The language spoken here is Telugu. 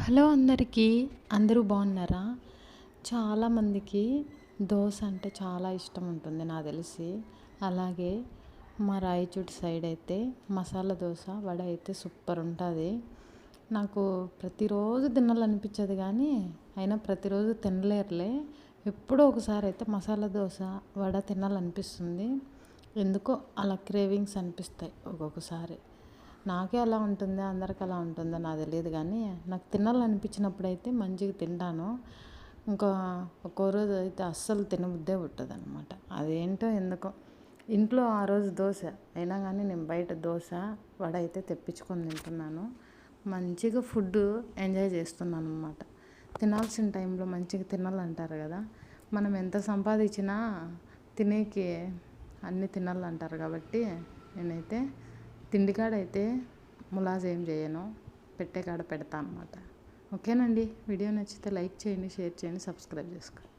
హలో అందరికీ. అందరూ బాగున్నారా? చాలామందికి దోశ అంటే చాలా ఇష్టం ఉంటుంది నాకు తెలిసి. అలాగే మా రాయచోటి సైడ్ అయితే మసాలా దోశ వడ అయితే సూపర్ ఉంటుంది. నాకు ప్రతిరోజు తినాలనిపించదు కానీ అయినా ప్రతిరోజు తినలేరులే. ఎప్పుడో ఒకసారి అయితే మసాలా దోశ వడ తినాలనిపిస్తుంది. ఎందుకో అలా క్రేవింగ్స్ అనిపిస్తాయి ఒక్కొక్కసారి. నాకే అలా ఉంటుందా, అందరికి అలా ఉంటుందో నాకు తెలియదు కానీ నాకు తినాలనిపించినప్పుడు అయితే మంచిగా తింటాను. ఇంకా ఒక్కో రోజు అయితే అస్సలు తినబుద్దే పుట్టదు అనమాట. అదేంటో ఎందుకో ఇంట్లో ఆ రోజు దోశ అయినా కానీ నేను బయట దోశ వడ అయితే తెప్పించుకొని తింటున్నాను. మంచిగా ఫుడ్ ఎంజాయ్ చేస్తున్నాను అనమాట. తినాల్సిన టైంలో మంచిగా తినాలంటారు కదా. మనం ఎంత సంపాదించినా తినేకి అన్నీ తినాలంటారు కాబట్టి నేనైతే తిండికాడైతే ములాజ్ ఏం చేయను, పెట్టే కాడ పెడతా అనమాట. ఓకేనండి. వీడియో నచ్చితే లైక్ చేయండి, షేర్ చేయండి, సబ్స్క్రైబ్ చేసుకోండి.